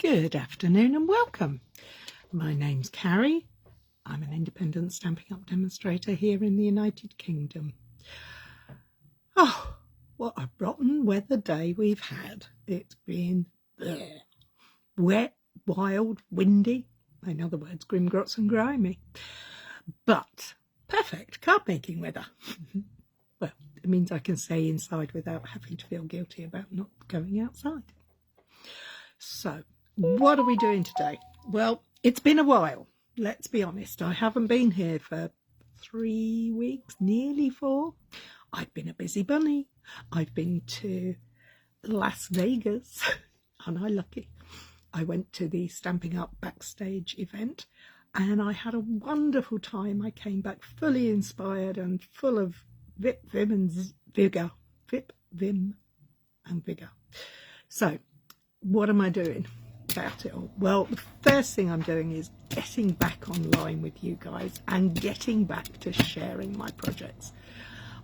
Good afternoon and welcome. My name's Cary. I'm an independent Stampin' Up demonstrator here in the United Kingdom. Oh, what a rotten weather day we've had. It's been wet, wild, windy, in other words, grim, grots and grimy. But perfect card making weather. Well, it means I can stay inside without having to feel guilty about not going outside. So, what are we doing today? Well, it's been a while, let's be honest. I haven't been here for 3 weeks, nearly 4. I've been a busy bunny. I've been to Las Vegas. Aren't I lucky? I went to the Stampin' Up backstage event and I had a wonderful time. I came back fully inspired and full of vim and vigor. Vim and vigor. So, what am I doing about it all? Well, the first thing I'm doing is getting back online with you guys and getting back to sharing my projects.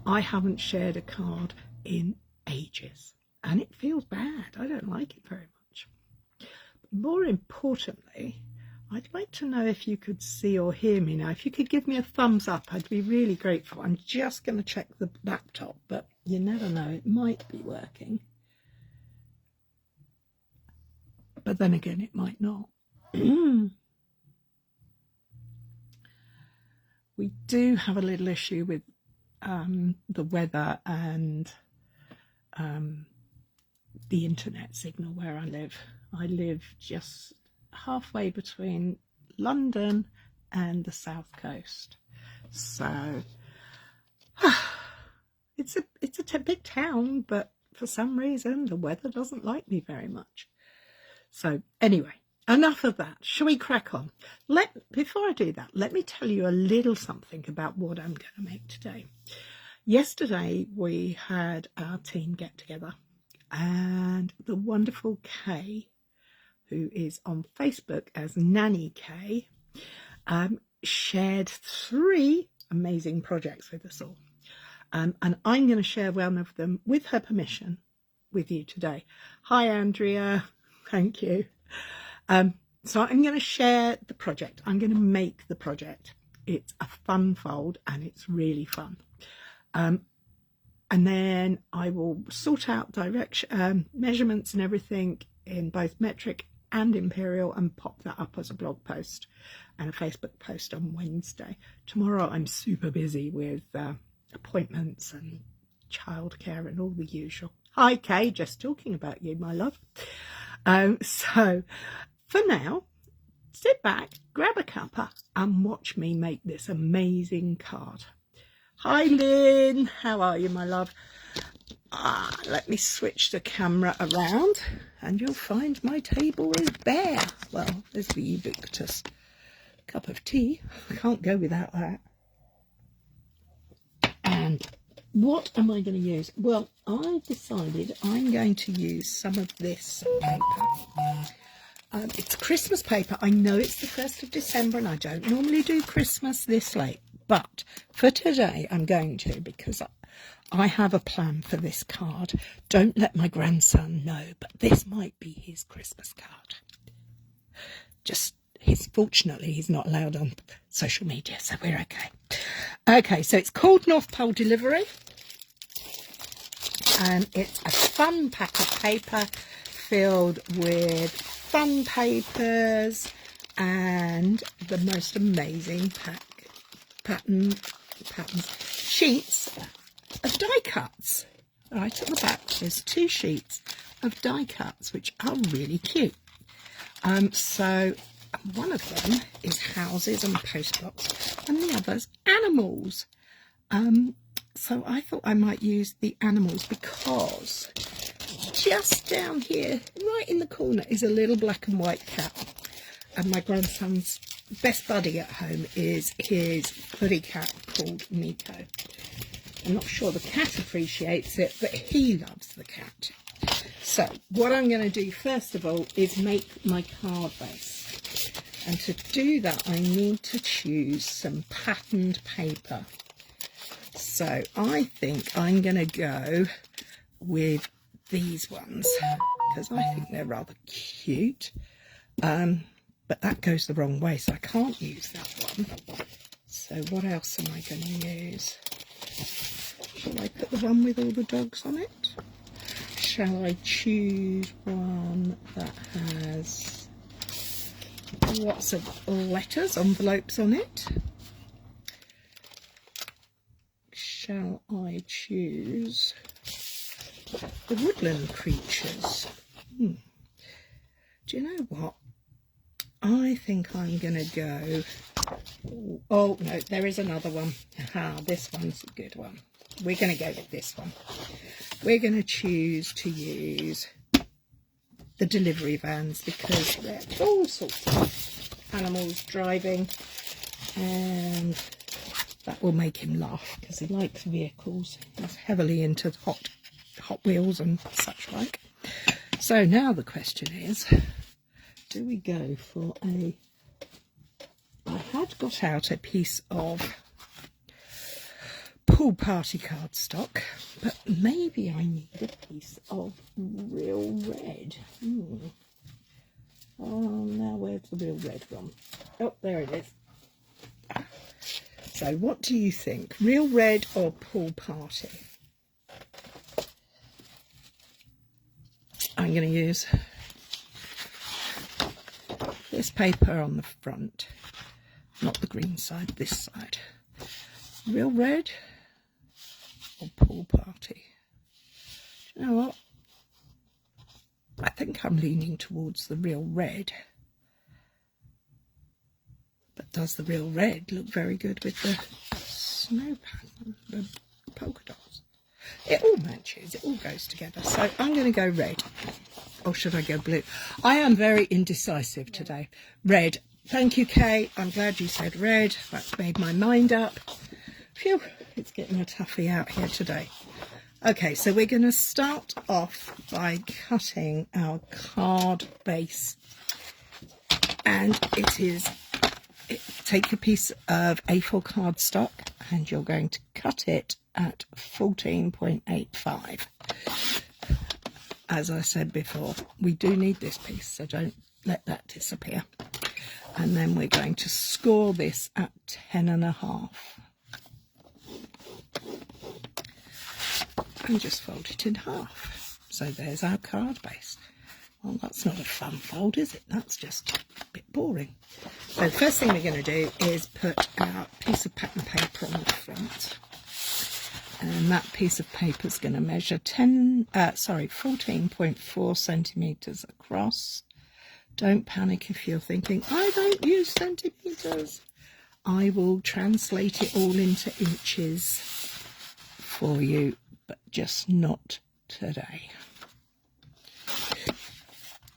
I haven't shared a card in ages and it feels bad. I don't like it very much. But more importantly, I'd like to know if you could see or hear me now. If you could give me a thumbs up, I'd be really grateful. I'm just going to check the laptop, but you never know, it might be working. But then again, it might not. We do have a little issue with the weather and the internet signal where I live. I live just halfway between London and the south coast. So it's a big town, but for some reason the weather doesn't like me very much. So anyway, enough of that. Shall we crack on? Before I do that, let me tell you a little something about what I'm going to make today. Yesterday we had our team get together and the wonderful Kay, who is on Facebook as Nanny Kay, shared 3 amazing projects with us all. And I'm going to share one of them, with her permission, with you today. Hi, Andrea. Thank you. So I'm going to share the project. I'm going to make the project. It's a fun fold and it's really fun. And then I will sort out measurements and everything in both metric and imperial and pop that up as a blog post and a Facebook post on Wednesday. Tomorrow I'm super busy with appointments and childcare and all the usual. Hi, Kay, just talking about you, my love. So for now, sit back, grab a cuppa and watch me make this amazing card. Hi, Lynn. How are you, my love? Let me switch the camera around and you'll find my table is bare. Well, there's the ubiquitous cup of tea. I can't go without that. And what am I going to use? Well, I decided I'm going to use some of this paper. It's Christmas paper. I know it's the 1st of December and I don't normally do Christmas this late. But for today, I'm going to, because I have a plan for this card. Don't let my grandson know, but this might be his Christmas card. Fortunately, he's not allowed on social media, so we're okay. Okay, so it's called North Pole Delivery. And it's a fun pack of paper filled with fun papers and the most amazing patterns, sheets of die cuts. Right at the back, there's 2 sheets of die cuts, which are really cute. So one of them is houses and post box, and the other's animals. So I thought I might use the animals because just down here, right in the corner, is a little black and white cat. And my grandson's best buddy at home is his furry cat called Nico. I'm not sure the cat appreciates it, but he loves the cat. So what I'm going to do first of all is make my card base. And to do that, I need to choose some patterned paper. So I think I'm going to go with these ones because I think they're rather cute. But that goes the wrong way, so I can't use that one. So what else am I going to use? Shall I put the one with all the dogs on it? Shall I choose one that has lots of letters, envelopes on it? Shall I choose the woodland creatures? Do you know what? I think I'm going to go... Oh, no, there is another one. Aha, this one's a good one. We're going to go with this one. We're going to choose to use the delivery vans because they're all sorts of animals driving, and that will make him laugh because he likes vehicles. He's heavily into Hot Wheels and such like. So now the question is, do we go for a... I had got out a piece of pool party cardstock, but maybe I need a piece of real red. Oh, now where's the real red from? Oh, there it is. So what do you think? Real red or pool party? I'm going to use this paper on the front, not the green side, this side. Real red or pool party? Do you know what? I think I'm leaning towards the real red. But does the real red look very good with the snow pattern, the polka dots? It all matches, it all goes together. So I'm going to go red. Or should I go blue? I am very indecisive today. Red. Thank you, Kay. I'm glad you said red. That's made my mind up. Phew, it's getting a toughie out here today. Okay, so we're going to start off by cutting our card base. And take a piece of A4 cardstock and you're going to cut it at 14.85. As I said before, we do need this piece, so don't let that disappear. And then we're going to score this at 10.5. And just fold it in half. So there's our card base. Well, that's not a fun fold, is it? That's just a bit boring. So the first thing we're going to do is put our piece of pattern paper on the front. And that piece of paper is going to measure 14.4 centimetres across. Don't panic if you're thinking, I don't use centimetres. I will translate it all into inches for you, but just not today.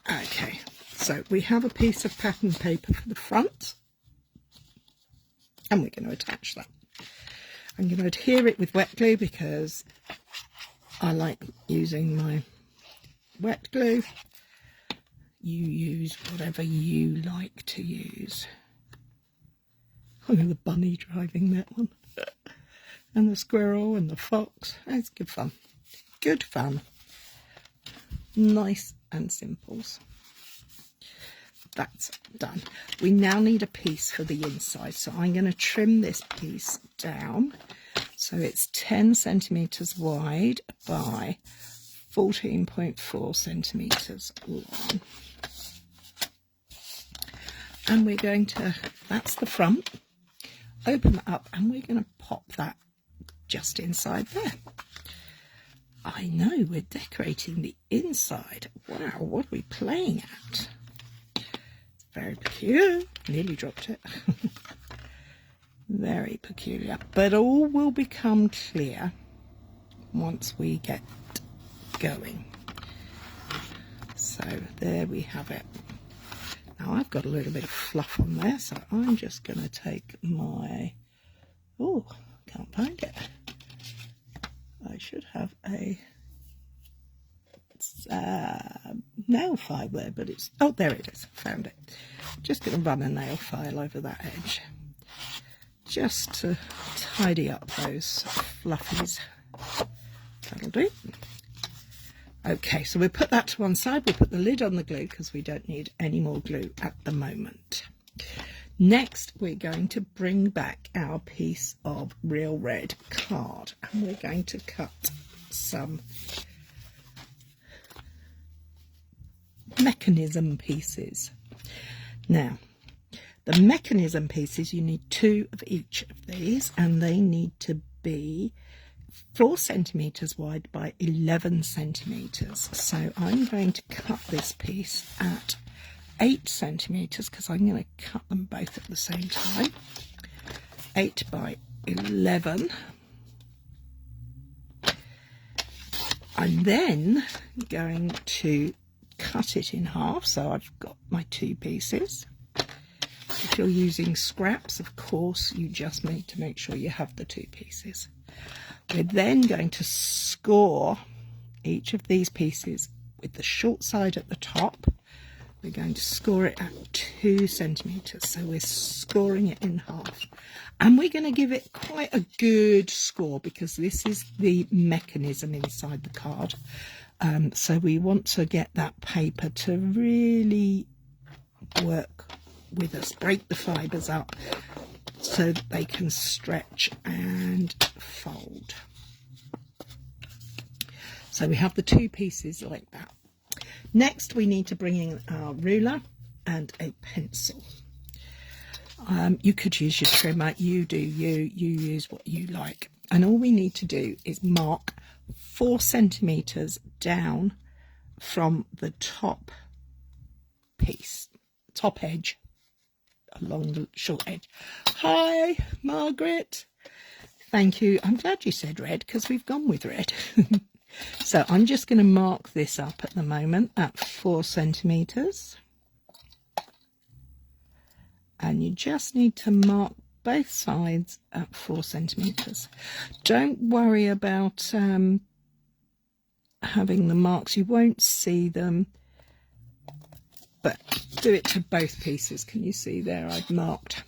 Okay, so we have a piece of pattern paper for the front, and we're going to attach that. I'm going to adhere it with wet glue because I like using my wet glue. You use whatever you like to use. Oh, the bunny driving that one. And the squirrel and the fox. It's good fun. Good fun. Nice and simples. That's done. We now need a piece for the inside, so I'm going to trim this piece down so it's 10 centimetres wide by 14.4 centimetres long. And we're going to, that's the front, open that up and we're going to pop that just inside there. I know, we're decorating the inside. Wow, what are we playing at? Very peculiar. Nearly dropped it. Very peculiar. But all will become clear once we get going. So there we have it. Now I've got a little bit of fluff on there, so I'm just going to take my... Oh, can't find it. I should have a nail file there, but it's... Oh, there it is. Found it. Just going to run a nail file over that edge, just to tidy up those fluffies. That'll do. Okay, so we'll put that to one side. We'll put the lid on the glue because we don't need any more glue at the moment. Next, we're going to bring back our piece of real red card, and we're going to cut some mechanism pieces. Now, the mechanism pieces, you need 2 of each of these, and they need to be 4 centimetres wide by 11 centimetres. So I'm going to cut this piece at 8 centimetres because I'm going to cut them both at the same time. 8 by 11. I'm then going to cut it in half, so I've got my 2 pieces. If you're using scraps, of course, you just need to make sure you have the 2 pieces. We're then going to score each of these pieces with the short side at the top. We're going to score it at 2 centimetres, so we're scoring it in half. And we're going to give it quite a good score because this is the mechanism inside the card. So we want to get that paper to really work with us, break the fibres up so that they can stretch and fold. So we have the 2 pieces like that. Next, we need to bring in our ruler and a pencil. You could use your trimmer, you use what you like. And all we need to do is mark 4 centimetres down from the top piece, top edge, along the short edge. Hi, Margaret. Thank you. I'm glad you said red because we've gone with red. So I'm just going to mark this up at the moment at 4 centimetres. And you just need to mark both sides at 4 centimetres. Don't worry about having the marks. You won't see them. But do it to both pieces. Can you see there? I've marked.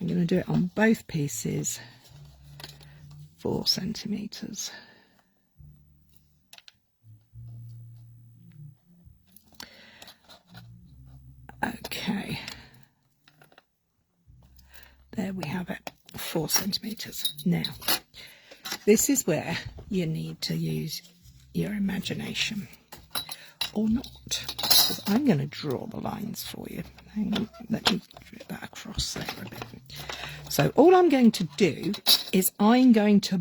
I'm going to do it on both pieces, 4 centimetres. Okay. There we have it, 4 centimetres. Now, this is where you need to use your imagination. Or not, because I'm going to draw the lines for you. Hang on, let me draw that across there a bit. So all I'm going to do is I'm going to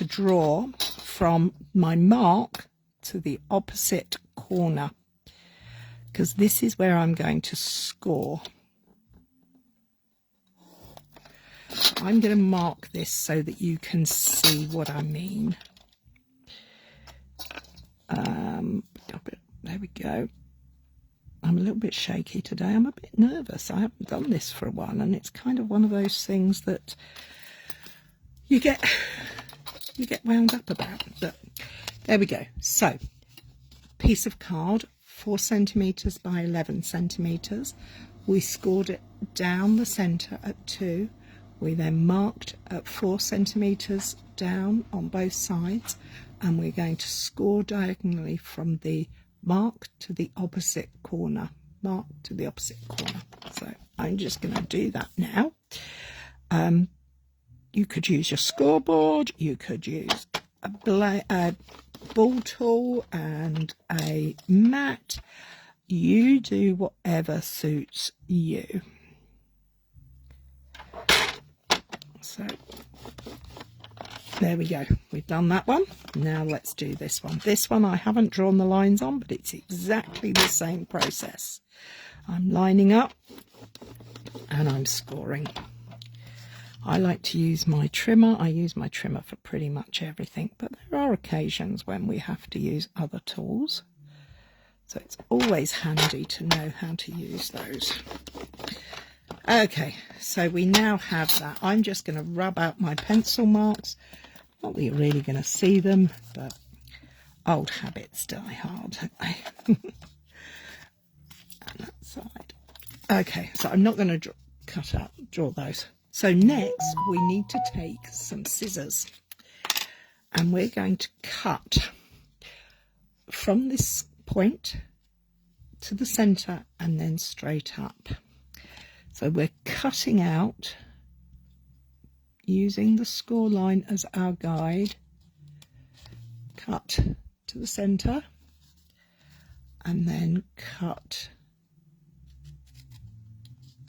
draw from my mark to the opposite corner, because this is where I'm going to score. I'm going to mark this so that you can see what I mean. There we go. I'm a little bit shaky today. I'm a bit nervous. I haven't done this for a while, and it's kind of one of those things that you get wound up about. But there we go. So, piece of card, 4 centimetres by 11 centimetres. We scored it down the centre at 2. We then marked at 4 centimetres down on both sides, and we're going to score diagonally from the mark to the opposite corner. Mark to the opposite corner. So I'm just going to do that now. You could use your scoreboard, you could use a ball tool and a mat. You do whatever suits you. So there we go, we've done that one. Now let's do this one. This one I haven't drawn the lines on, but it's exactly the same process. I'm lining up and I'm scoring. I like to use my trimmer. I use my trimmer for pretty much everything, but there are occasions when we have to use other tools. So it's always handy to know how to use those. Okay, so we now have that. I'm just going to rub out my pencil marks. Not that you're really going to see them, but old habits die hard, don't they? And that side. Okay, so I'm not going to draw those. So next we need to take some scissors and we're going to cut from this point to the center and then straight up. So we're cutting out using the score line as our guide. Cut to the center and then cut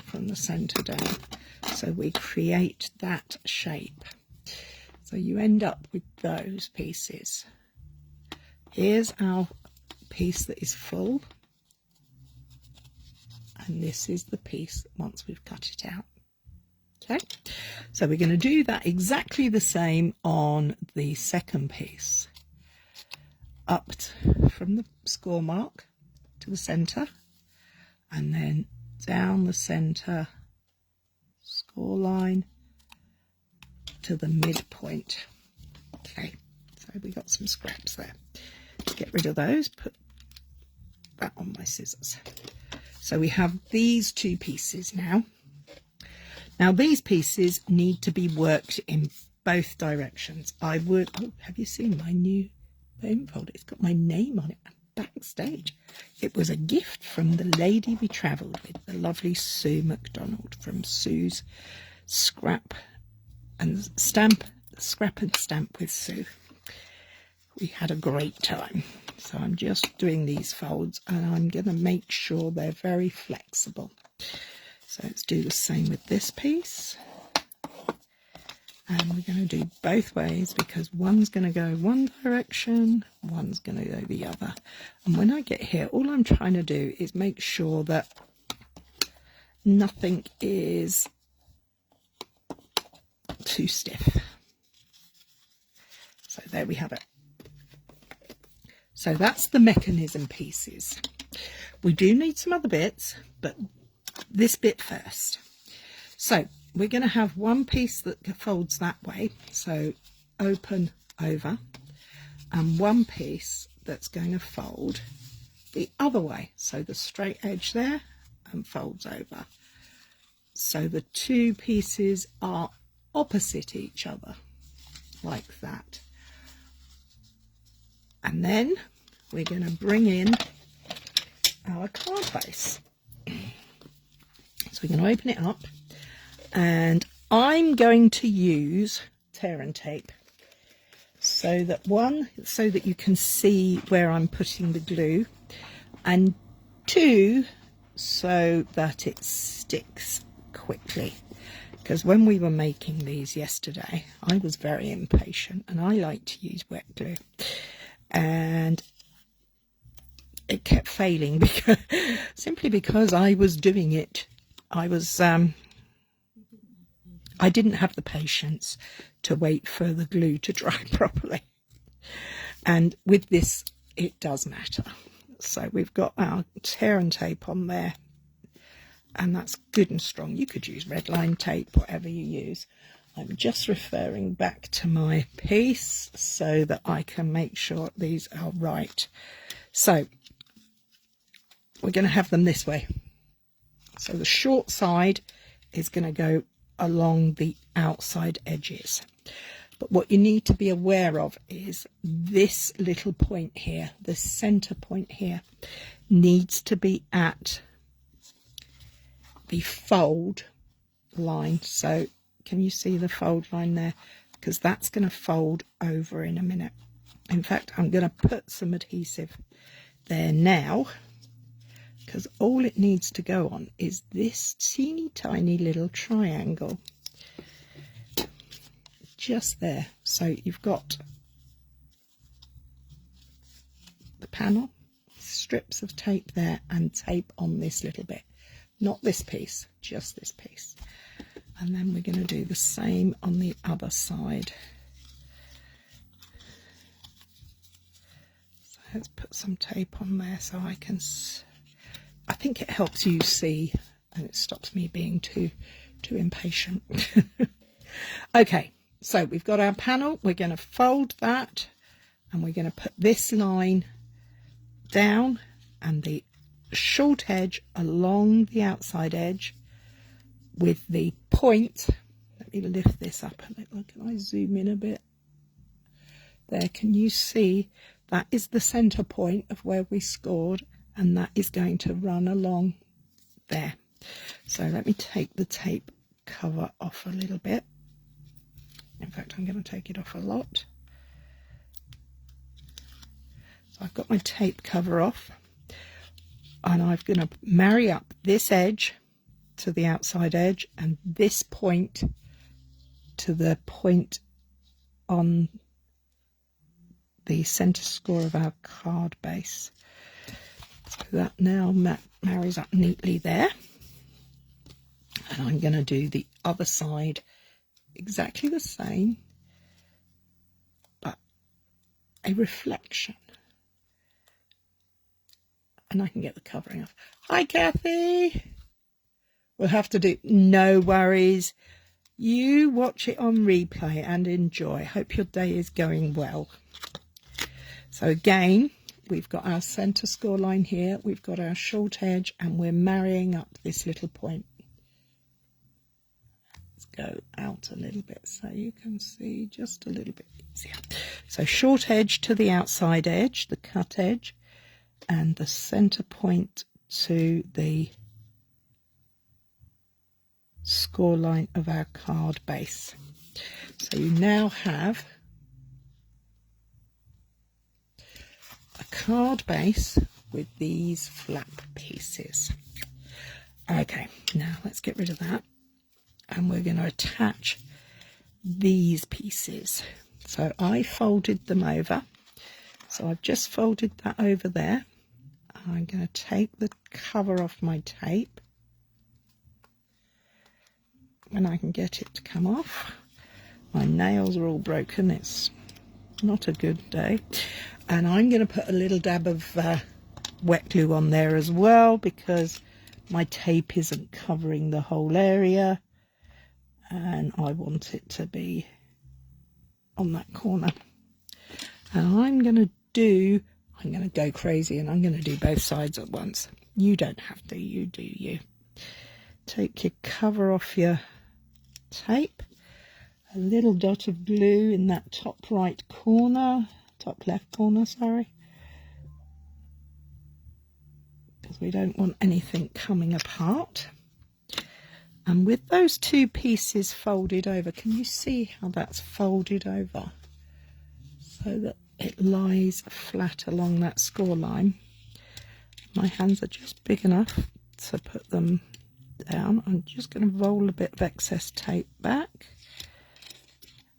from the center down. So we create that shape. So you end up with those pieces. Here's our piece that is full, and this is the piece once we've cut it out. Okay, so we're going to do that exactly the same on the second piece. Up from the score mark to the center, and then down the center score line to the midpoint. Okay, so we got some scraps there. Get rid of those, put that on my scissors. So we have these two pieces now. Now these pieces need to be worked in both directions. I would, oh, have you seen my new foam folder? It's got my name on it backstage. It was a gift from the lady we travelled with, the lovely Sue McDonald from Sue's Scrap and Stamp with Sue. We had a great time. So I'm just doing these folds and I'm going to make sure they're very flexible. So let's do the same with this piece. And we're going to do both ways because one's going to go one direction, one's going to go the other. And when I get here, all I'm trying to do is make sure that nothing is too stiff. So there we have it. So that's the mechanism pieces. We do need some other bits, but this bit first. So we're going to have one piece that folds that way, so open over, and one piece that's going to fold the other way, so the straight edge there and folds over. So the two pieces are opposite each other, like that. And then we're going to bring in our card base. So we're going to open it up, and I'm going to use tear and tape so that you can see where I'm putting the glue, and two, so that it sticks quickly. Because when we were making these yesterday, I was very impatient and I like to use wet glue, and it kept failing because simply because I was doing it. I didn't have the patience to wait for the glue to dry properly. And with this, it does matter. So we've got our tear and tape on there, and that's good and strong. You could use red line tape, whatever you use. I'm just referring back to my piece so that I can make sure these are right. So we're going to have them this way. So the short side is going to go along the outside edges. But what you need to be aware of is this little point here, the center point here, needs to be at the fold line. So can you see the fold line there? Because that's going to fold over in a minute. In fact, I'm going to put some adhesive there now, because all it needs to go on is this teeny tiny little triangle just there. So you've got the panel, strips of tape there, and tape on this little bit, not this piece, just this piece. And then we're going to do the same on the other side. So let's put some tape on there so I can, I think it helps you see, and it stops me being too impatient. Okay, so we've got our panel. We're going to fold that, and we're going to put this line down and the short edge along the outside edge with the point. Let me lift this up a little. Can I zoom in a bit? There, can you see That is the center point of where we scored, and that is going to run along there. So let me take the tape cover off a little bit. In fact, I'm going to take it off a lot. So I've got my tape cover off, and I'm going to marry up this edge to the outside edge and this point to the point on the center score of our card base. So that now marries up neatly there. And I'm going to do the other side exactly the same, but a reflection. And I can get the covering off. Hi, Kathy. We'll have to do, no worries. You watch it on replay and enjoy. Hope your day is going well. So again, we've got our center score line here. We've got our short edge, and we're marrying up this little point. Let's go out a little bit so you can see just a little bit easier. So short edge to the outside edge, the cut edge, and the center point to the score line of our card base. So you now have a card base with these flap pieces. Okay, now let's get rid of that, and we're going to attach these pieces. So I folded them over, so I've just folded that over there. I'm going to take the cover off my tape, and I can get it to come off. My nails are all broken, it's not a good day. And I'm going to put a little dab of wet glue on there as well, because my tape isn't covering the whole area, and I want it to be on that corner. And I'm going to go crazy, and I'm going to do both sides at once. You don't have to, you do you. Take your cover off your tape, a little dot of glue in that top right corner, top left corner, sorry, because we don't want anything coming apart. And with those two pieces folded over, can you see how that's folded over so that it lies flat along that score line? My hands are just big enough to put them down. I'm just going to roll a bit of excess tape back,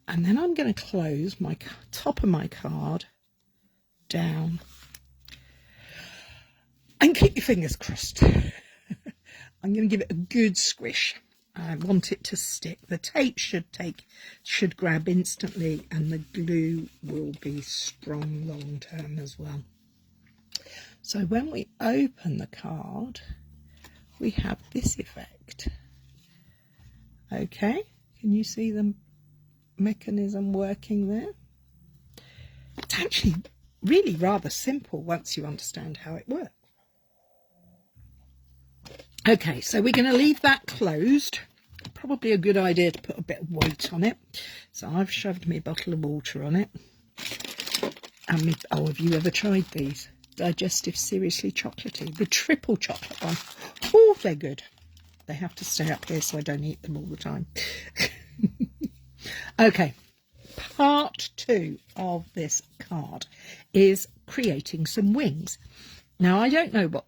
and then I'm going to close my top of my card down, and keep your fingers crossed. I'm going to give it a good squish. I want it to stick. The tape should grab instantly, and the glue will be strong long term as well. So when we open the card, we have this effect. Okay, can you see the mechanism working there? It's actually really rather simple once you understand how it works. Okay, so we're going to leave that closed. Probably a good idea to put a bit of weight on it. So I've shoved my bottle of water on it. And oh, have you ever tried these? Digestive Seriously Chocolatey, the triple chocolate one. Oh, they're good. They have to stay up here so I don't eat them all the time. Okay, part 2 of this card is creating some wings. Now, I don't know what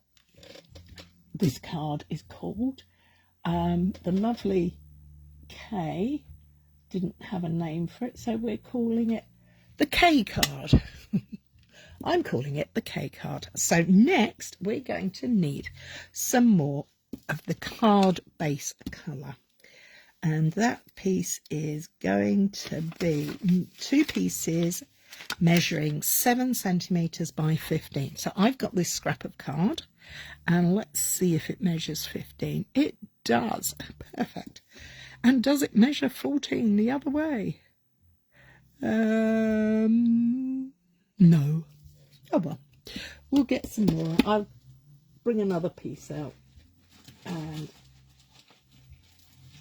this card is called. The lovely Kay didn't have a name for it, so we're calling it the K card. I'm calling it the K card. So next we're going to need some more of the card base colour, and that piece is going to be 2 pieces measuring 7 centimetres by 15. So I've got this scrap of card, and let's see if it measures 15. It does. Perfect. And does it measure 14 the other way? No. Oh well, we'll get some more. I'll bring another piece out, and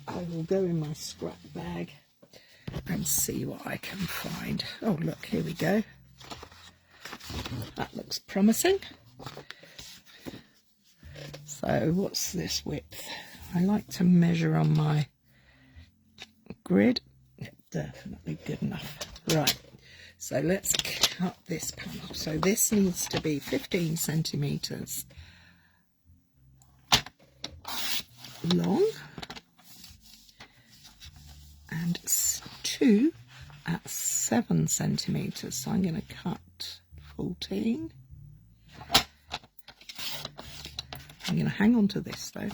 I will go in my scrap bag and see what I can find. Oh look, here we go. That looks promising. So what's this width? I like to measure on my grid. Definitely good enough. Right, so let's cut this panel. So this needs to be 15 centimetres long and 2 at 7 centimetres. So I'm going to cut 14. I'm going to hang on to this though,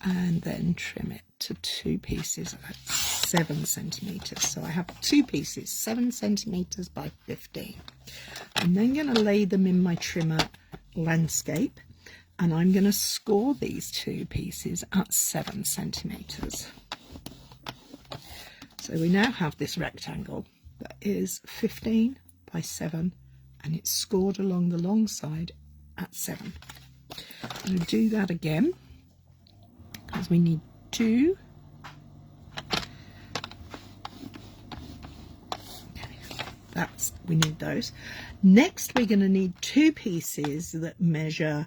and then trim it to 2 pieces at 7 centimetres. So I have 2 pieces, 7 centimetres by 15. I'm then going to lay them in my trimmer landscape, and I'm going to score these 2 pieces at 7 centimetres. So we now have this rectangle that is 15 by 7, and it's scored along the long side at 7. I'm going to do that again because we need 2. Okay, we need those. Next, we're going to need 2 pieces that measure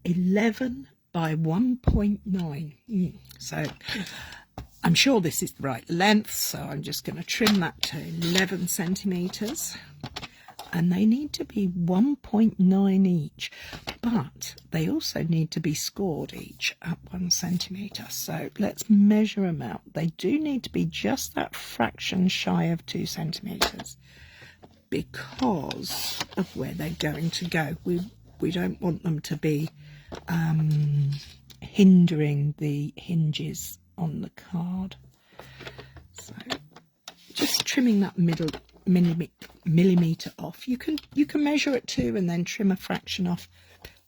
11 by 1.9. So I'm sure this is the right length, so I'm just going to trim that to 11 centimetres. And they need to be 1.9 each, but they also need to be scored each at 1 centimetre. So let's measure them out. They do need to be just that fraction shy of 2 centimetres because of where they're going to go. We don't want them to be hindering the hinges on the card. So just trimming that middle millimetre off. You can measure it too and then trim a fraction off.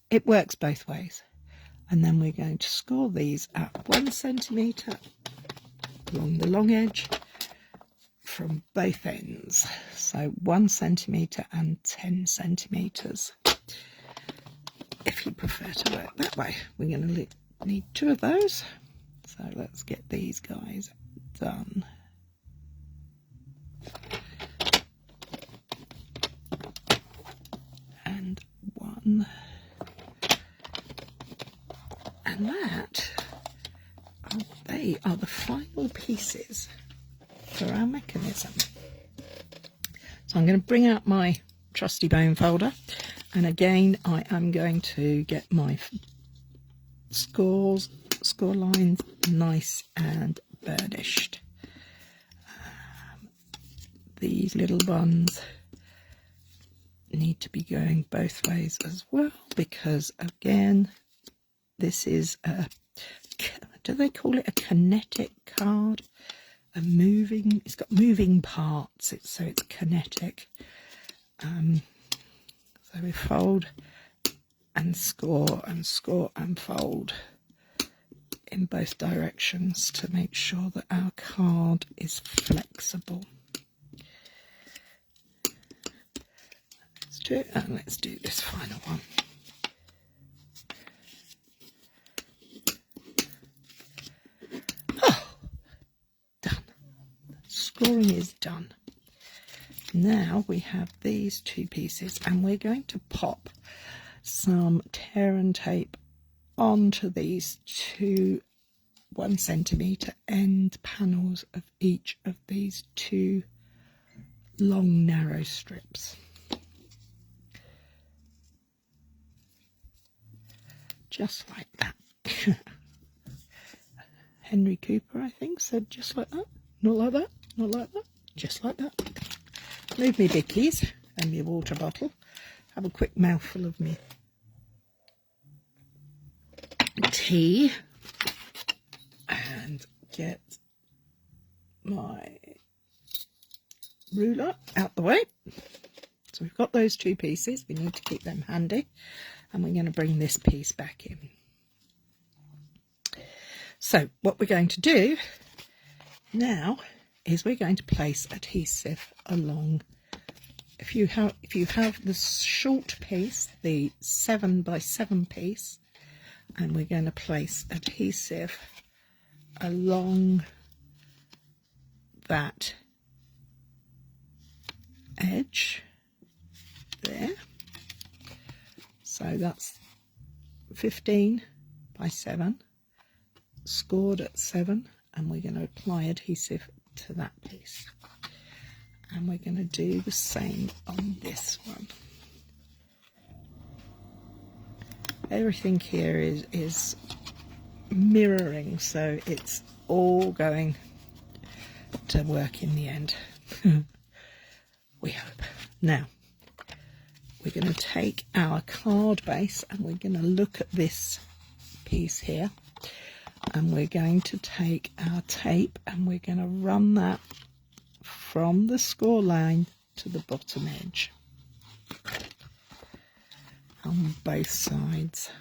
It works both ways. And then we're going to score these at 1 centimetre along the long edge from both ends. So 1 centimetre and 10 centimetres if you prefer to work that way. We're going to need 2 of those. So let's get these guys done. And 1. And they are the final pieces for our mechanism. So I'm going to bring out my trusty bone folder, and again I am going to get my score lines nice and burnished. These little ones need to be going both ways as well, because again this is a, do they call it a kinetic card? It's got moving parts, so it's kinetic. So we fold and score and score and fold in both directions to make sure that our card is flexible. Let's do it, and let's do this final one. Scoring is done. Now we have these 2 pieces, and we're going to pop some tear and tape onto these 2 1 centimetre end panels of each of these 2 long narrow strips. Just like that. Henry Cooper, I think, said just like that. Not like that. Not like that, just like that. Move me bickies and my water bottle. Have a quick mouthful of me tea and get my ruler out the way. So we've got those 2 pieces. We need to keep them handy, and we're going to bring this piece back in. So what we're going to do now is we're going to place adhesive along. If you have the short piece, the 7 by 7 piece, and we're going to place adhesive along that edge there. So that's 15 by 7, scored at 7, and we're going to apply adhesive to that piece. And we're going to do the same on this one. Everything here is mirroring, so it's all going to work in the end. We hope. Now, we're going to take our card base and we're going to look at this piece here, and we're going to take our tape and we're going to run that from the score line to the bottom edge on both sides.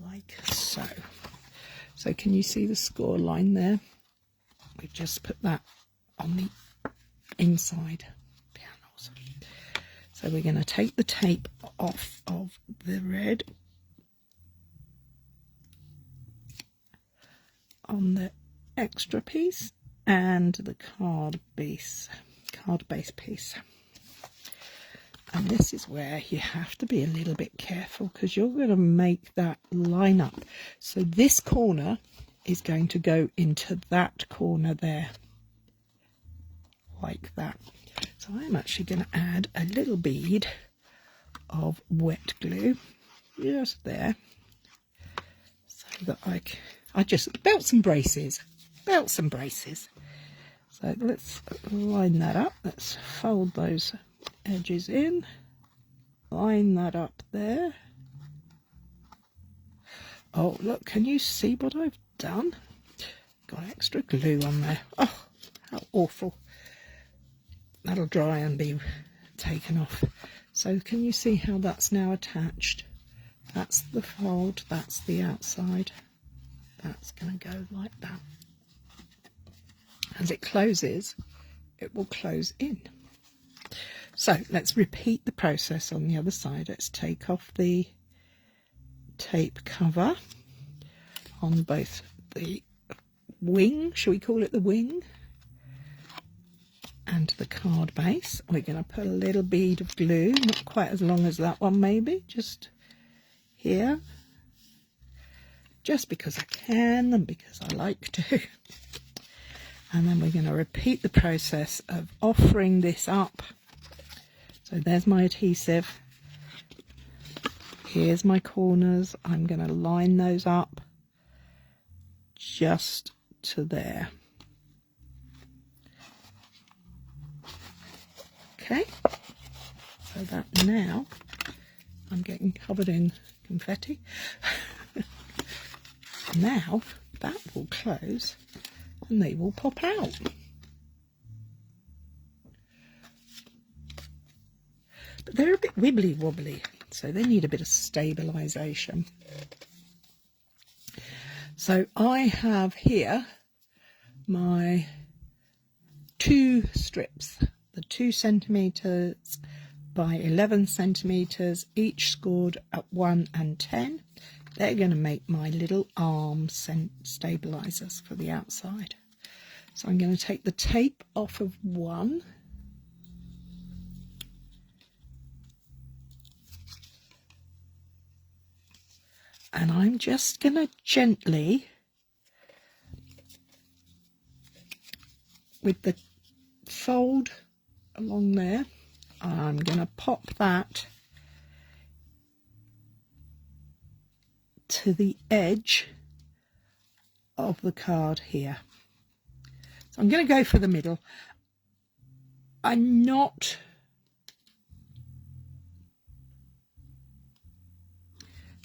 Like so. So can you see the score line there? We've just put that on the inside panels. So we're going to take the tape off of the red on the extra piece and the card base piece. And this is where you have to be a little bit careful, because you're going to make that line up. So this corner is going to go into that corner there, like that. So I'm actually going to add a little bead of wet glue just there, so that I just belts and braces. So let's line that up. Let's fold those edges in, line that up there. Oh look, can you see what I've done? Got extra glue on there. Oh, how awful. That'll dry and be taken off. So can you see how that's now attached? That's the fold, that's the outside. That's going to go like that. As it closes, it will close in. So let's repeat the process on the other side. Let's take off the tape cover on both the wing, shall we call it the wing, and the card base. We're going to put a little bead of glue, not quite as long as that one maybe, just here, just because I can and because I like to. And then we're going to repeat the process of offering this up. So there's my adhesive, here's my corners. I'm going to line those up just to there. Okay, so that now I'm getting covered in confetti. Now that will close and they will pop out. But they're a bit wibbly wobbly, so they need a bit of stabilisation. So I have here my 2 strips, the 2 centimetres by 11 centimetres, each scored at 1 and 10. They're going to make my little arm stabilisers for the outside. So I'm going to take the tape off of one. And I'm just going to gently, with the fold along there, I'm going to pop that to the edge of the card here. So I'm going to go for the middle. I'm not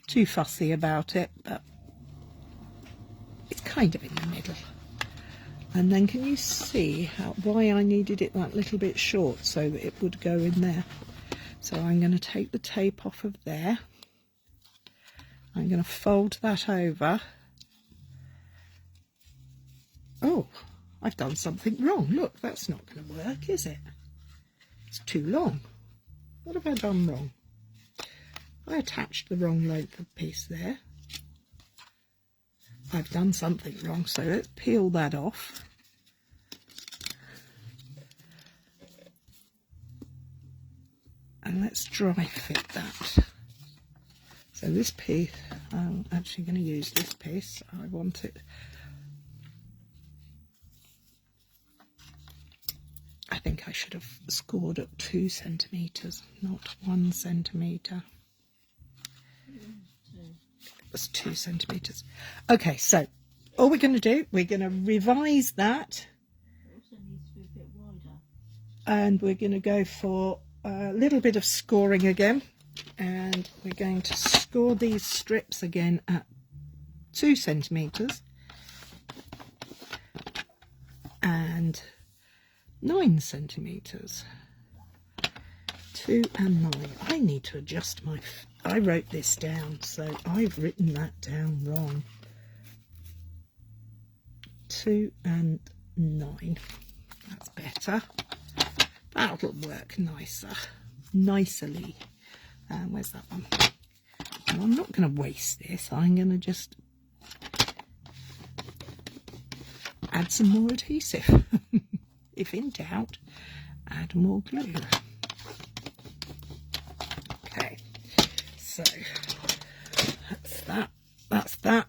too fussy about it, but it's kind of in the middle. And then can you see why I needed it that little bit short, so that it would go in there? So I'm going to take the tape off of there. I'm going to fold that over. Oh, I've done something wrong. Look, that's not going to work, is it? It's too long. What have I done wrong? I attached the wrong length of piece there. I've done something wrong, so let's peel that off. And let's dry fit that. So this piece, I'm actually going to use this piece. I want it. I think I should have scored at 2 centimetres, not 1 centimetre. It was 2 centimetres. Okay, so all we're going to do, we're going to revise that. It also needs to be a bit wider. And we're going to go for a little bit of scoring again. And we're going to score these strips again at 2 centimetres and 9 centimetres. 2 and 9. I need to adjust my... I wrote this down, so I've written that down wrong. 2 and 9. That's better. That'll work nicely. Where's that one? Well, I'm not going to waste this. I'm going to just add some more adhesive. If in doubt, add more glue. Okay, so that's that.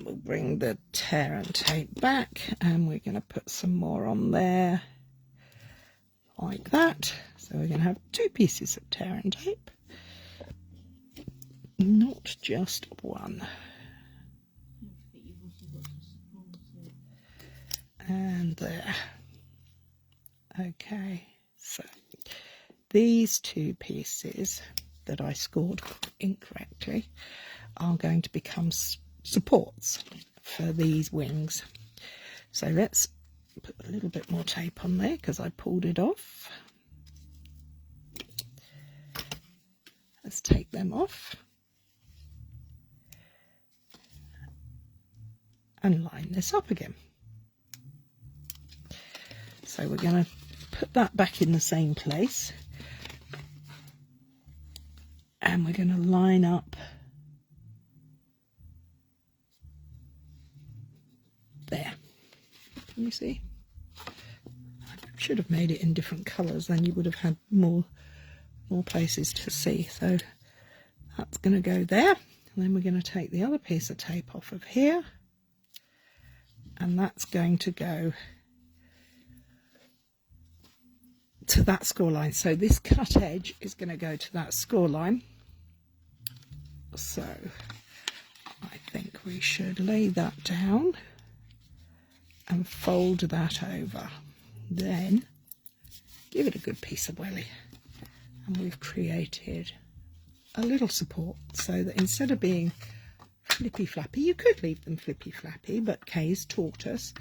We'll bring the tear and tape back, and we're going to put some more on there like that. So we're going to have 2 pieces of tear and tape. Not just one. And there. Okay, so these 2 pieces that I scored incorrectly are going to become supports for these wings. So let's put a little bit more tape on there because I pulled it off. Let's take them off. And line this up again. So we're going to put that back in the same place, and we're going to line up there. Can you see? I should have made it in different colours, then you would have had more places to see. So that's going to go there, and then we're going to take the other piece of tape off of here. And that's going to go to that score line. So this cut edge is going to go to that score line. So I think we should lay that down and fold that over. Then give it a good piece of welly. And we've created a little support so that instead of being flippy flappy, you could leave them flippy flappy, but Kay's taught us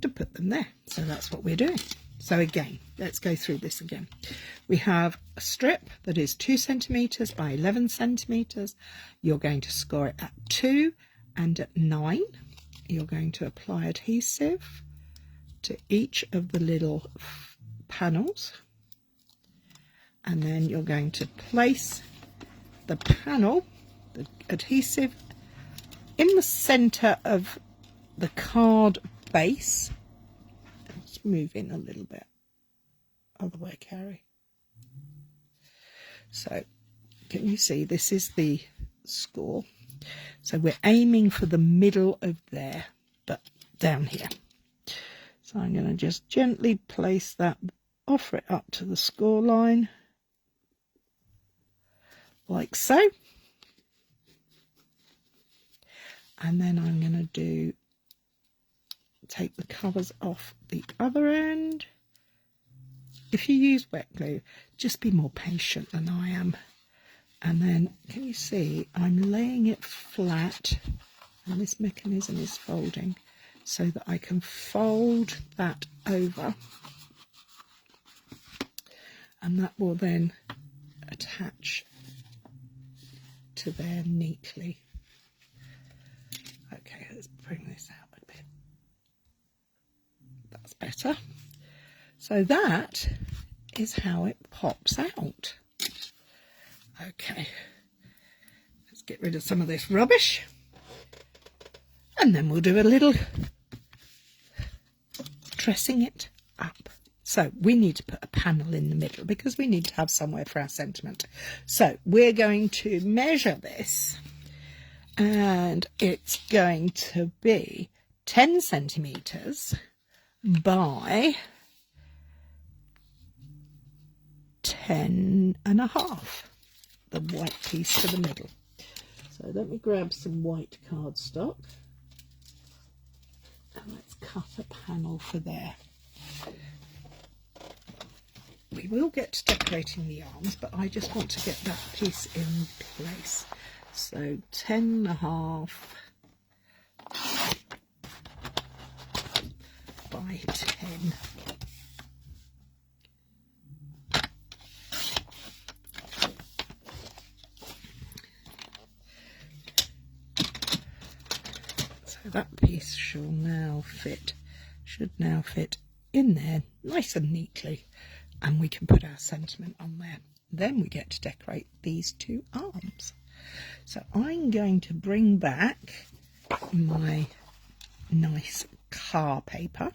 to put them there, so that's what we're doing. So again, let's go through this again. We have a strip that is 2 centimetres by 11 centimetres. You're going to score it at 2 and at 9. You're going to apply adhesive to each of the little panels, and then you're going to place the panel, the adhesive, in the centre of the card base. Let's move in a little bit. Other way, Cary. So can you see this is the score? So we're aiming for the middle of there, but down here. So I'm going to just gently place that, offer it up to the score line, like so. And then I'm going to take the covers off the other end. If you use wet glue, just be more patient than I am. And then, can you see, I'm laying it flat, and this mechanism is folding, so that I can fold that over. And that will then attach to there neatly. Okay, let's bring this out a bit. That's better. So that is how it pops out. Okay, let's get rid of some of this rubbish. And then we'll do a little dressing it up. So we need to put a panel in the middle because we need to have somewhere for our sentiment. So we're going to measure this, and it's going to be 10 centimetres by 10.5, the white piece to the middle. So let me grab some white cardstock and let's cut a panel for there. We will get to decorating the arms, but I just want to get that piece in place. So 10.5 by 10. So that piece should now fit in there nice and neatly, and we can put our sentiment on there. Then we get to decorate these two arms. So I'm going to bring back my nice car paper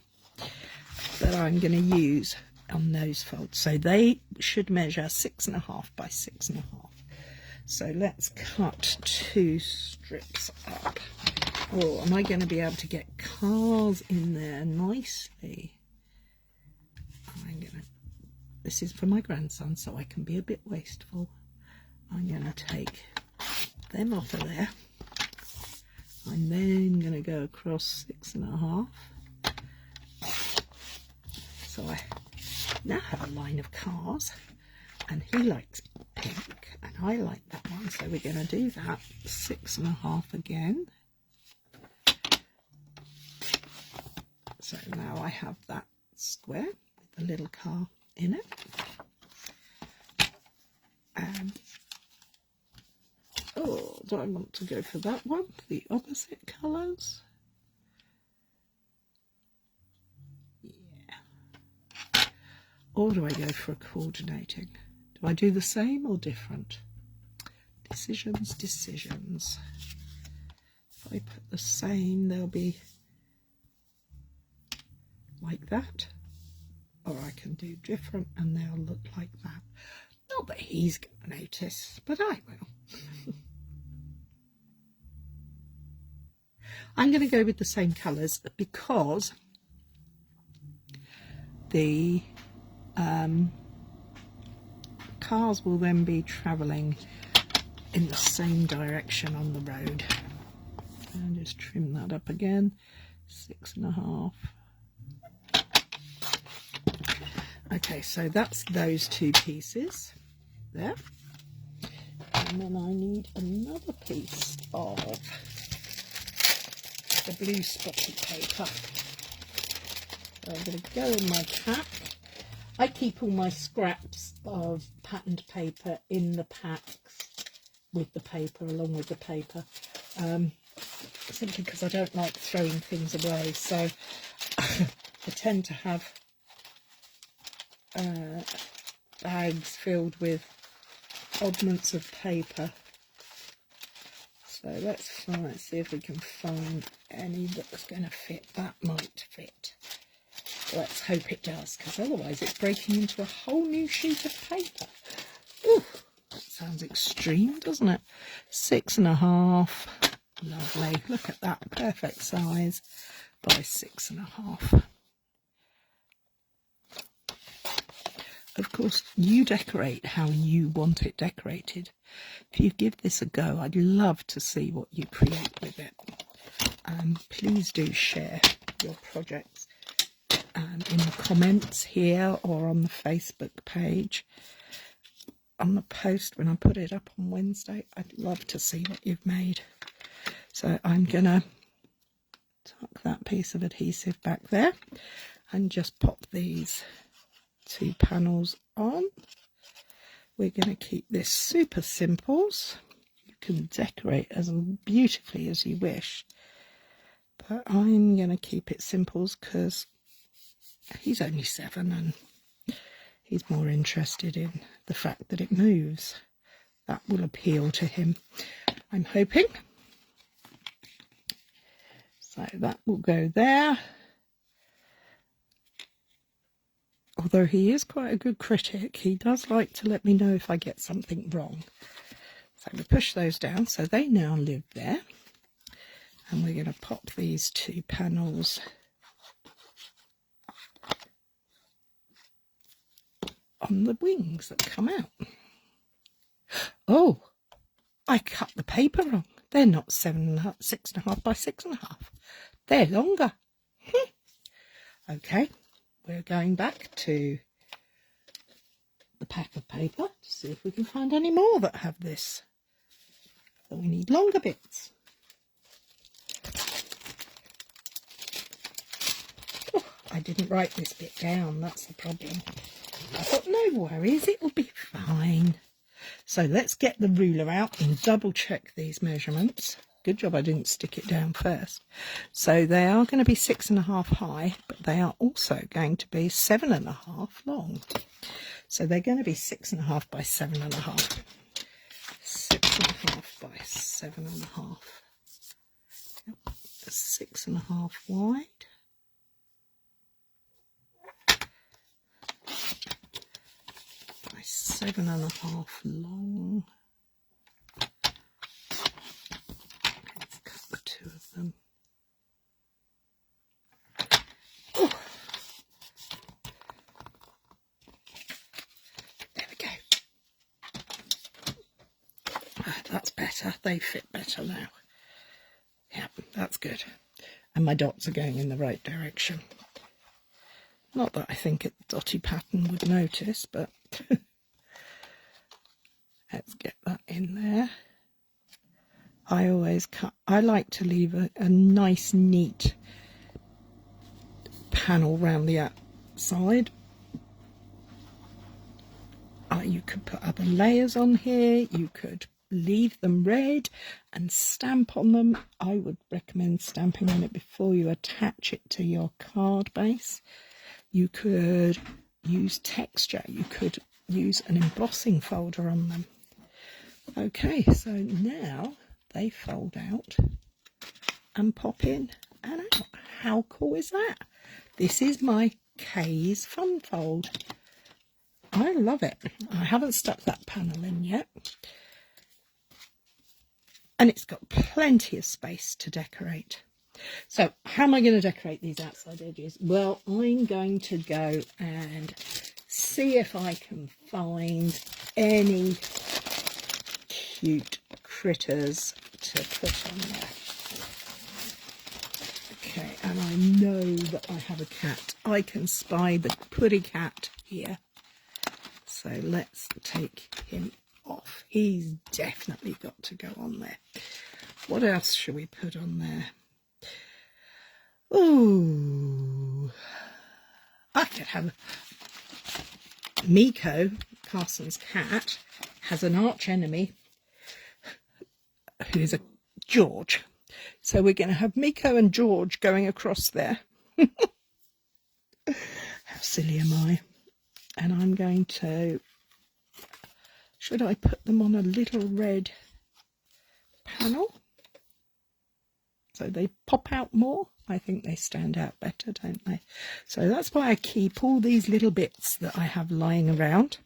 that I'm going to use on those folds. So they should measure 6.5 by 6.5. So let's cut 2 strips up. Oh, am I going to be able to get cars in there nicely? This is for my grandson, so I can be a bit wasteful. I'm going to take them off of there. I'm then going to go across 6.5. So I now have a line of cars, and he likes pink, and I like that one. So we're going to do that 6.5 again. So now I have that square with the little car in it. And oh, do I want to go for that one? The opposite colours? Yeah. Or do I go for a coordinating? Do I do the same or different? Decisions. If I put the same, they'll be like that, or I can do different and they'll look like that. Not that he's going to notice, but I will. I'm going to go with the same colours because the cars will then be travelling in the same direction on the road. And just trim that up again, 6.5. Okay, so that's those 2 pieces there. And then I need another piece of the blue spotted paper. So I'm going to go in my pack. I keep all my scraps of patterned paper in the packs with the paper, along with the paper, simply because I don't like throwing things away. So I tend to have bags filled with oddments of paper. So let's see if we can find any that's going to fit. That might fit. Let's hope it does, because otherwise it's breaking into a whole new sheet of paper. Ooh, that sounds extreme, doesn't it? 6.5. Lovely. Look at that. Perfect size by 6.5. Of course, you decorate how you want it decorated. If you give this a go, I'd love to see what you create with it. Please do share your projects in the comments here or on the Facebook page. On the post when I put it up on Wednesday, I'd love to see what you've made. So I'm going to tuck that piece of adhesive back there and just pop these 2 panels on. We're going to keep this super simples. You can decorate as beautifully as you wish, but I'm going to keep it simples because he's only 7 and he's more interested in the fact that it moves. That will appeal to him, I'm hoping. So that will go there. Although he is quite a good critic, he does like to let me know if I get something wrong. So we push those down, so they now live there. And we're going to pop these 2 panels on the wings that come out. Oh, I cut the paper wrong. They're not 6.5 by 6.5. They're longer. Okay, we're going back to the pack of paper to see if we can find any more that have this. So we need longer bits. Oh, I didn't write this bit down, that's the problem. I thought, no worries, it'll be fine. So let's get the ruler out and double check these measurements. Good job I didn't stick it down first. So they are going to be 6.5 high, but they are also going to be 7.5 long. So they're going to be 6.5 by 7.5. 6.5 by 7.5. Yep, 6.5 wide. By 7.5 long. Let's cut the 2 of them. Ooh. There we go. That's better. They fit better now. Yeah, that's good. And my dots are going in the right direction. Not that I think a dotty pattern would notice, but let's get that in there. I always cut, I like to leave a nice neat panel round the outside. You could put other layers on here, you could leave them red and stamp on them. I would recommend stamping on it before you attach it to your card base. You could use texture, you could use an embossing folder on them. Okay, so now they fold out and pop in and out. How cool is that? This is my K's Fun Fold. I love it. I haven't stuck that panel in yet. And it's got plenty of space to decorate. So how am I going to decorate these outside edges? Well, I'm going to go and see if I can find any cute critters to put on there. Okay, and I know that I have a cat. I can spy the putty cat here. So let's take him off. He's definitely got to go on there. What else should we put on there? Ooh, I could have Miko, Carson's cat, has an arch enemy who's a George. So we're going to have Miko and George going across there. How silly am I? And I'm going to, should I put them on a little red panel so they pop out more? I think they stand out better, don't they? So that's why I keep all these little bits that I have lying around.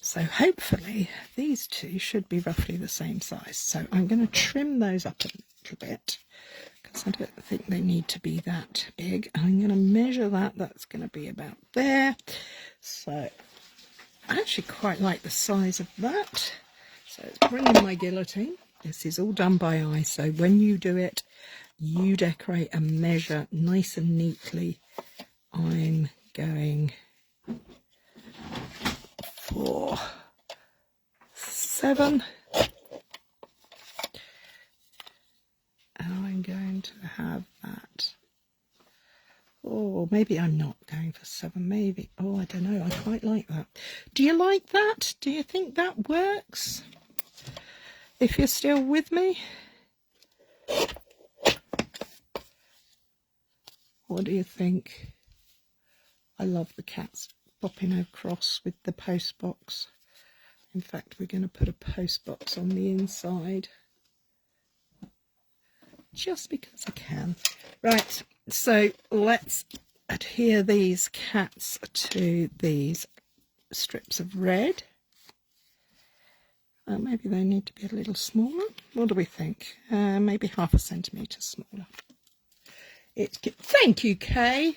So hopefully these two should be roughly the same size. So I'm going to trim those up a little bit because I don't think they need to be that big. I'm going to measure that. That's going to be about there. So I actually quite like the size of that. So let's bring in my guillotine. This is all done by eye. So when you do it, you decorate and measure nice and neatly. I'm going for 7. And I'm going to have that. Oh, maybe I'm not going for 7. Maybe. Oh, I don't know. I quite like that. Do you like that? Do you think that works? If you're still with me? What do you think? I love the cats popping across with the post box. In fact, we're going to put a post box on the inside. just because I can. Right, so let's adhere these cats to these strips of red. Maybe they need to be a little smaller. What do we think? Maybe 1/2 centimetre smaller. Thank you, Kay.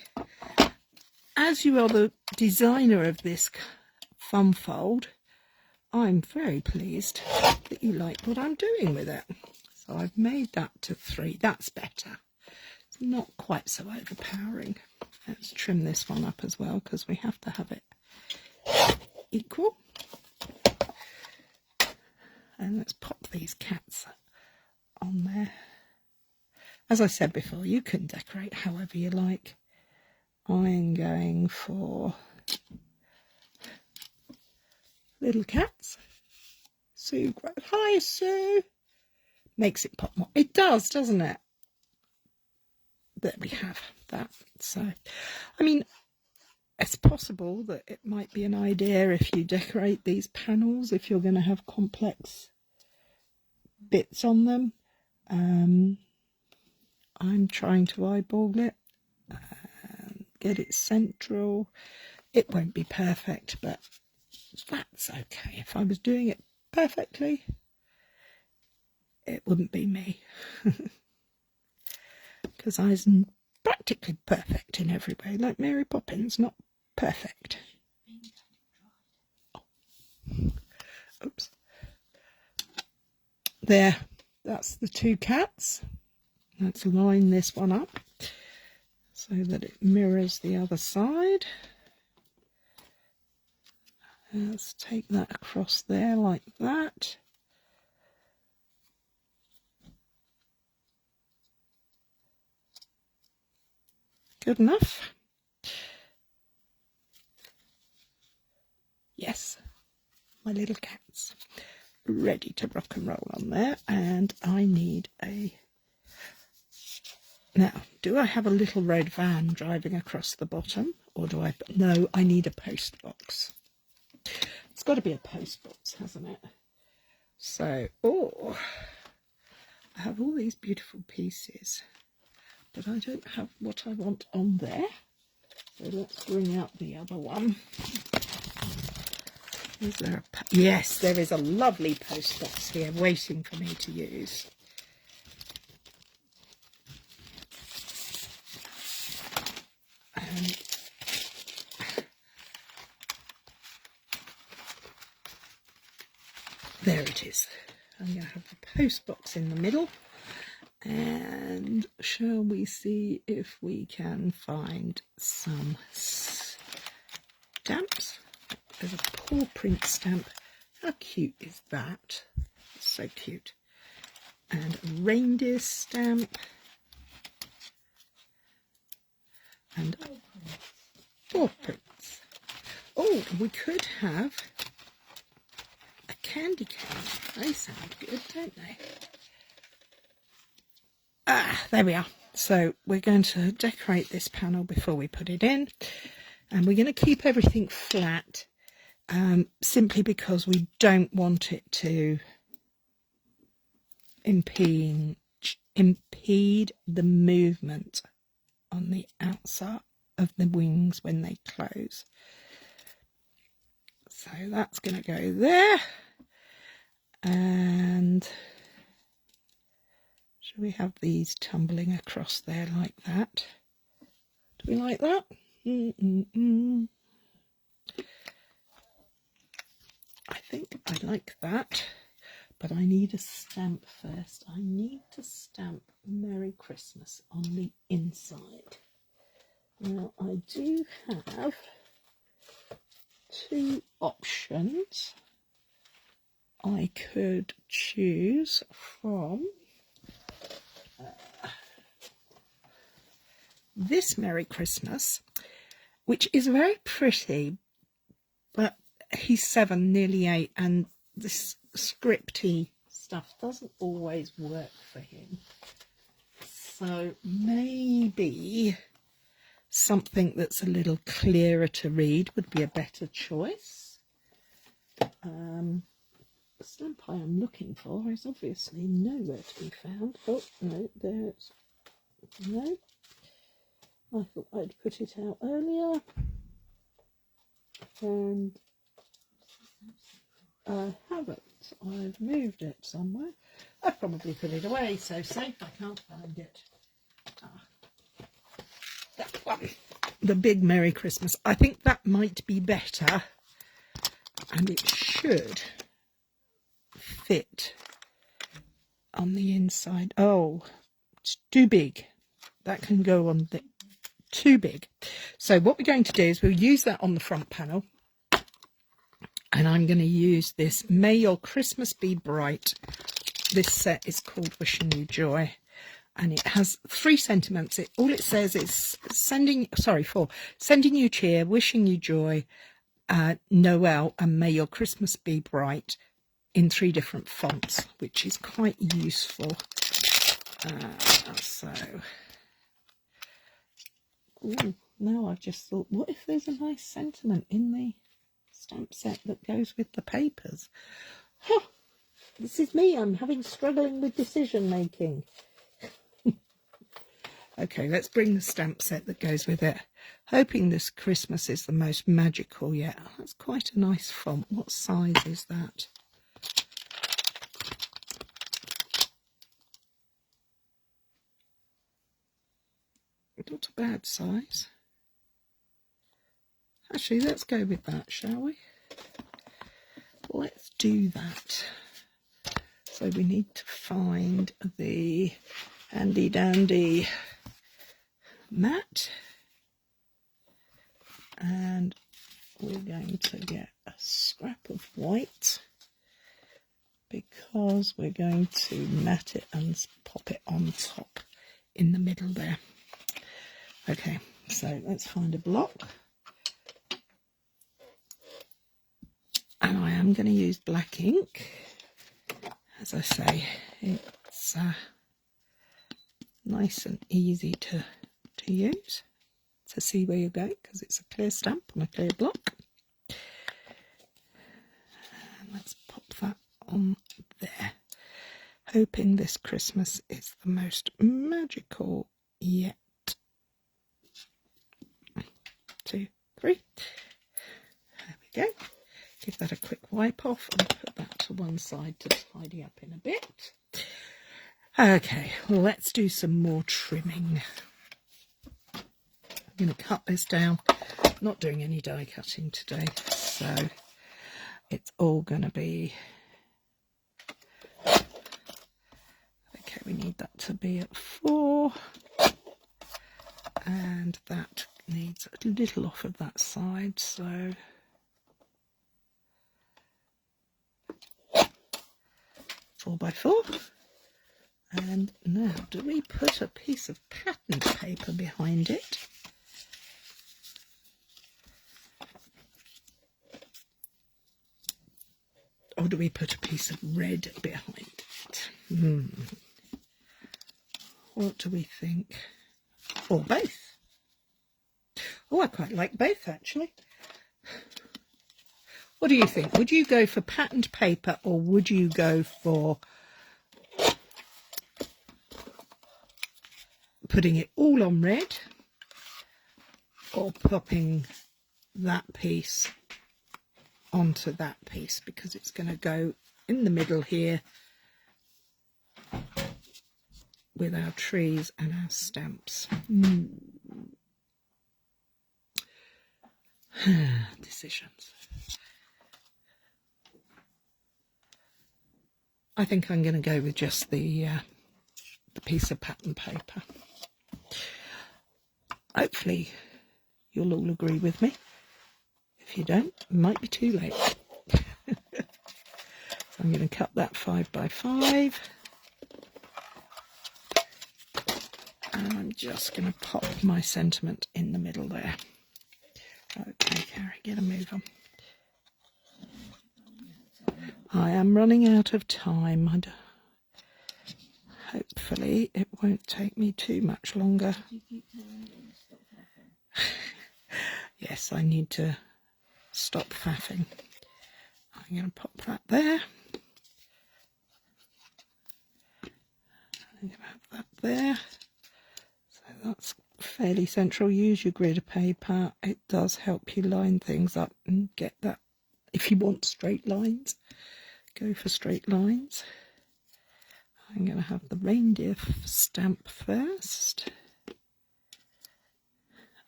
As you are the designer of this fun fold, I'm very pleased that you like what I'm doing with it. So I've made that to 3. That's better. It's not quite so overpowering. Let's trim this one up as well because we have to have it equal. And let's pop these cats on there. As I said before, you can decorate however you like. I'm going for little cats. Sue, hi Sue. Makes it pop more. It does, doesn't it? There we have that. So, I mean, it's possible that it might be an idea if you decorate these panels, if you're going to have complex bits on them. I'm trying to eyeball it and get it central. It won't be perfect, but that's okay. If I was doing it perfectly, it wouldn't be me. Because I was practically perfect in every way, like Mary Poppins, not perfect. Oh. Oops. There, that's the 2 cats. Let's line this one up so that it mirrors the other side. Let's take that across there like that. Good enough. Yes, my little cats ready to rock and roll on there. And I need a... Now, do I have a little red van driving across the bottom? Or do I... No, I need a post box. It's got to be a post box, hasn't it? So, oh, I have all these beautiful pieces, but I don't have what I want on there. So let's bring out the other one. Is there a... Yes, there is a lovely post box here waiting for me to use. There it is. I'm going to have the post box in the middle. And shall we see if we can find some stamps? There's a paw print stamp. How cute is that? It's so cute. And a reindeer stamp. And paw prints. Oh, we could have a candy cane. They sound good, don't they? There we are. So we're going to decorate this panel before we put it in. And we're going to keep everything flat, simply because we don't want it to impede the movement on the outside of the wings when they close. So that's going to go there. And should we have these tumbling across there like that? Do we like that? I think I like that, but I need a stamp first. I need to stamp Merry Christmas on the inside. Now I do have 2 options. I could choose from this Merry Christmas, which is very pretty, but he's 7, nearly 8, and this scripty stuff doesn't always work for him. So maybe something that's a little clearer to read would be a better choice. stamp I am looking for is obviously nowhere to be found. Oh, no, there's... No. I thought I'd put it out earlier. And I haven't. I've moved it somewhere. I've probably put it away so safe I can't find it. That one. The big Merry Christmas. I think that might be better. And it should fit on the inside. Oh, it's too big. That can go on the... Too big. So what we're going to do is we'll use that on the front panel. And I'm going to use this May Your Christmas Be Bright. This set is called Wishing You Joy. And it has 3 sentiments. All it says is four. Sending you cheer, wishing you joy, Noel, and May Your Christmas Be Bright in 3 different fonts, which is quite useful. Now I've just thought, what if there's a nice sentiment in the stamp set that goes with the papers? Huh, this is me. I'm struggling with decision making. Okay, let's bring the stamp set that goes with it. Hoping this Christmas is the most magical yet. That's quite a nice font. What size is that? Not a bad size. Actually, let's go with that, shall we? Let's do that. So we need to find the handy dandy mat, and we're going to get a scrap of white because we're going to mat it and pop it on top in the middle there. Okay, so let's find a block, and I am going to use black ink. As I say, it's nice and easy to use to see where you're going because it's a clear stamp on a clear block. And let's pop that on there. Hoping this Christmas is the most magical yet. 2, 3. There we go. Give that a quick wipe off and put that to one side to tidy up in a bit. Okay, well, let's do some more trimming. I'm going to cut this down. I'm not doing any die cutting today, so it's all going to be... Okay, we need that to be at 4. And that needs a little off of that side, so... 4x4. And now, do we put a piece of patterned paper behind it? Or do we put a piece of red behind it? What do we think? Or both? Oh, I quite like both, actually. What do you think? Would you go for patterned paper or would you go for putting it all on red or popping that piece onto that piece, because it's going to go in the middle here with our trees and our stamps. Decisions. I think I'm going to go with just the piece of pattern paper. Hopefully you'll all agree with me. If you don't, it might be too late. So I'm going to cut that 5x5. And I'm just going to pop my sentiment in the middle there. Okay, Cary, get a move on. I am running out of time. Hopefully it won't take me too much longer. Yes, I need to stop faffing. I'm going to pop that there. there. So that's fairly central. Use your grid of paper. It does help you line things up and get that. If you want straight lines, go for straight lines. I'm going to have the reindeer stamp first.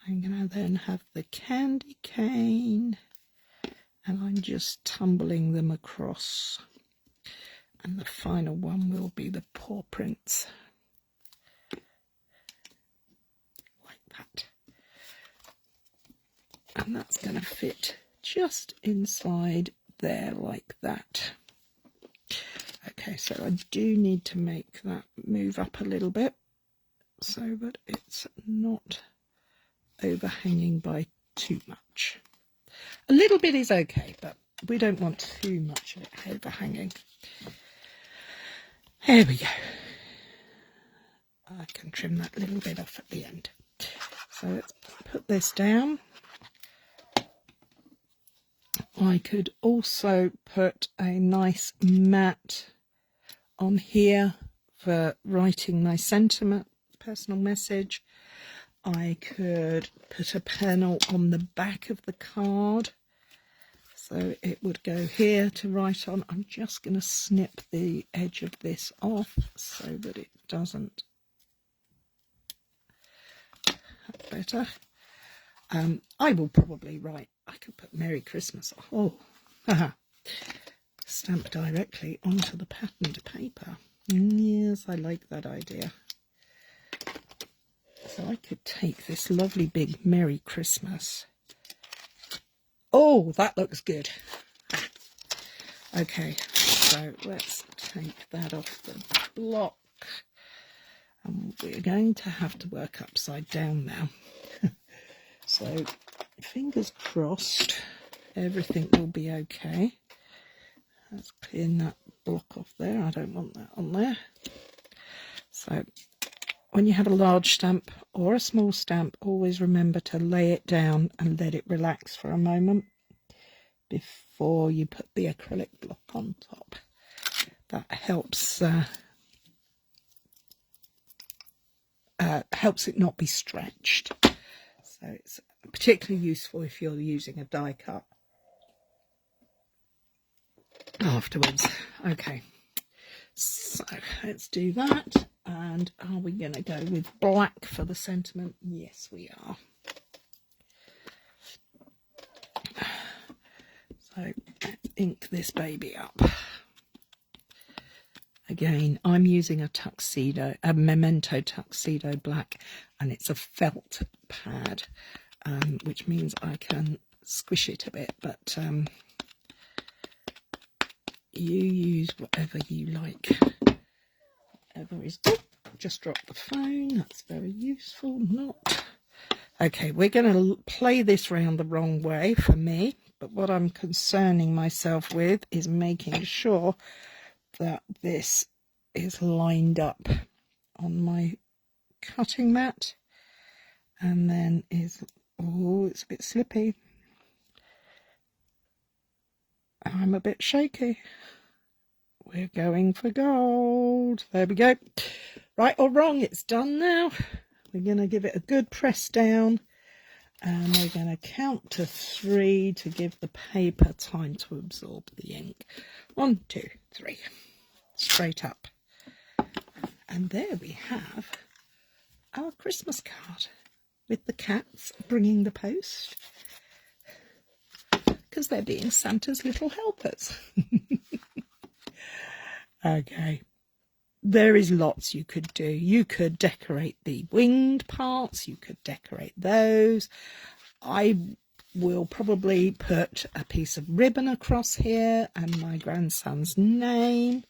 I'm going to then have the candy cane, and I'm just tumbling them across. And the final one will be the paw prints. Like that. And that's going to fit just inside there like that. Okay, so I do need to make that move up a little bit so that it's not overhanging by too much. A little bit is okay, but we don't want too much of it overhanging. There we go. I can trim that little bit off at the end. So let's put this down. I could also put a nice mat on here for writing my sentiment, personal message. I could put a panel on the back of the card, so it would go here to write on. I'm just going to snip the edge of this off so that it doesn't. That's better. I will probably write, I could put Merry Christmas. Oh, stamp directly onto the patterned paper. Yes, I like that idea. So I could take this lovely big Merry Christmas. Oh, that looks good. Okay, so let's take that off the block. And we're going to have to work upside down now. So fingers crossed everything will be okay. Let's clean that block off there. I don't want that on there. So when you have a large stamp or a small stamp, always remember to lay it down and let it relax for a moment before you put the acrylic block on top. That helps helps it not be stretched. So it's particularly useful if you're using a die cut afterwards. Okay, so let's do that. And are we going to go with black for the sentiment? Yes, we are. So ink this baby up. Again, I'm using a tuxedo, a Memento tuxedo black, and it's a felt pad, which means I can squish it a bit, but you use whatever you like. Whatever is good. Just drop the phone, that's very useful. Not. Okay, we're going to play this round the wrong way for me, but what I'm concerning myself with is making sure that this is lined up on my cutting mat, and then is, oh, it's a bit slippy. I'm a bit shaky. We're going for gold. There we go. Right or wrong, it's done now. We're going to give it a good press down, and we're going to count to 3 to give the paper time to absorb the ink. 1, 2, 3. Straight up. And there we have our Christmas card with the cats bringing the post, because they're being Santa's little helpers. Okay, there is lots you could do. You could decorate the winged parts, you could decorate those. I will probably put a piece of ribbon across here and my grandson's name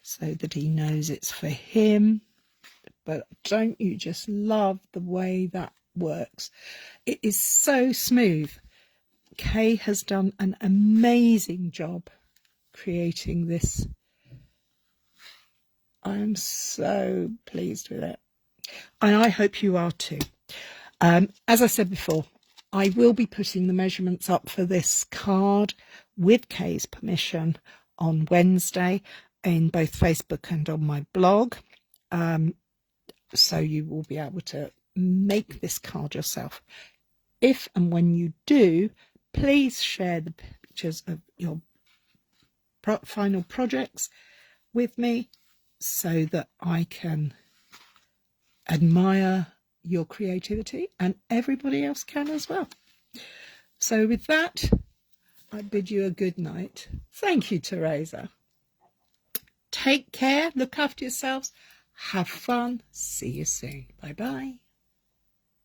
so that he knows it's for him. But don't you just love the way that works? It is so smooth. Kay has done an amazing job creating this. I'm so pleased with it, and I hope you are too. As I said before, I will be putting the measurements up for this card with Kay's permission on Wednesday in both Facebook and on my blog. so you will be able to make this card yourself. If and when you do, please share the pictures of your final projects with me so that I can admire your creativity, and everybody else can as well. So with that, I bid you a good night. Thank you, Teresa. Take care, look after yourselves, have fun, see you soon. Bye bye.